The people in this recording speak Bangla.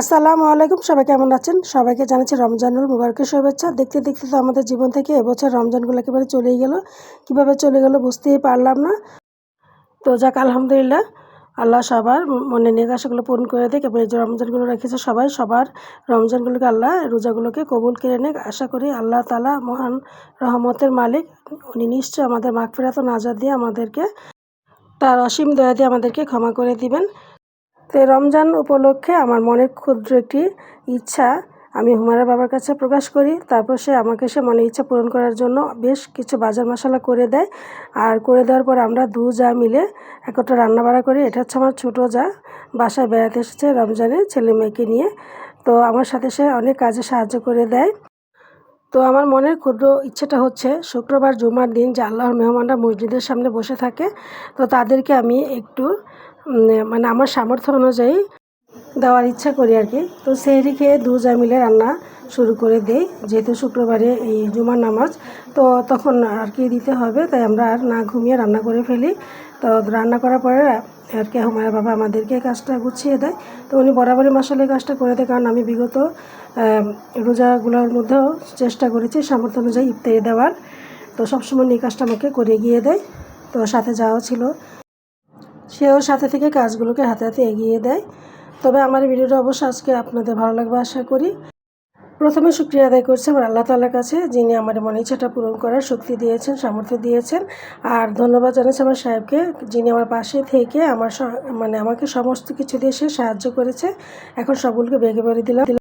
আসসালামু আলাইকুম, সবাই কেমন আছেন? সবাইকে জানাচ্ছি রমজানুল মুবারকের শুভেচ্ছা। দেখতে দেখতে তো আমাদের জীবন থেকে এবছর রমজানগুলো একেবারে চলেই গেল। কীভাবে চলে গেল বুঝতেই পারলাম না। তো যাক, আলহামদুলিল্লাহ, আল্লাহ সবার মনের নেক আশাগুলো পূরণ করে দেয় এবং এই যে রমজানগুলো রেখেছে সবার রমজানগুলোকে আল্লাহ রোজাগুলোকে কবুল করে নেক। আশা করি আল্লাহ তাআলা মহান রহমতের মালিক, উনি নিশ্চয়ই আমাদের মাগফিরাত ও নাজাত দিয়ে আমাদেরকে, তার অসীম দয়া দিয়ে আমাদেরকে ক্ষমা করে দিবেন। তো রমজান উপলক্ষে আমার মনের ক্ষুদ্র একটি ইচ্ছা আমি হুমায়রা বাবার কাছে প্রকাশ করি। তারপর সে মনের ইচ্ছা পূরণ করার জন্য বেশ কিছু বাজার মশলা করে দেয়। আর করে দেওয়ার পর আমরা দু যা মিলে একত্রে রান্নাবাড়া করি। এটা হচ্ছে আমার ছোটো যা, বাসায় বেড়াতে এসেছে রমজানে ছেলে মেয়েকে নিয়ে। তো আমার সাথে সে অনেক কাজে সাহায্য করে দেয়। তো আমার মনের ক্ষুদ্র ইচ্ছেটা হচ্ছে শুক্রবার জুমার দিন যে আল্লাহর মেহমানরা মসজিদের সামনে বসে থাকে, তো তাদেরকে আমি একটু মানে আমার সামর্থ্য অনুযায়ী দেওয়ার ইচ্ছা করি আর কি। তো সেহরি খেয়ে দু যা মিলে রান্না শুরু করে দেই, যেহেতু শুক্রবারে এই জুমার নামাজ, তো তখন আর কি দিতে হবে, তাই আমরা আর না ঘুমিয়ে রান্না করে ফেলি। তো রান্না করার পরে আর কি হুমায়রা বাবা আমাদেরকে কাজটা গুছিয়ে দেয়। তো উনি বরাবরই মাসালে কাজটা করে দেয়, কারণ আমি বিগত রোজাগুলোর মধ্যেও চেষ্টা করেছি সামর্থ্য অনুযায়ী ইফতারি দেওয়ার। তো সবসময় এই কাজটা আমাকে করে গিয়ে দেয়। তো সাথে যাওয়া ছিল, সেও সাথে থেকে কাজগুলোকে হাতে হাতে এগিয়ে দেয়। তবে আমার এই ভিডিওটা অবশ্যই আজকে আপনাদের ভালো লাগবে আশা করি। প্রথমে শুকরিয়া আদায় করছি আমার আল্লাহ তাআলার কাছে, যিনি আমার মনের ইচ্ছাটা পূরণ করার শক্তি দিয়েছেন, সামর্থ্য দিয়েছেন। আর ধন্যবাদ জানাচ্ছি আমার সাহেবকে, যিনি আমার পাশে থেকে আমাকে সমস্ত কিছু দিয়ে সে সাহায্য করেছে। এখন সবগুলোকে বেগে বেড়ে দিলাম।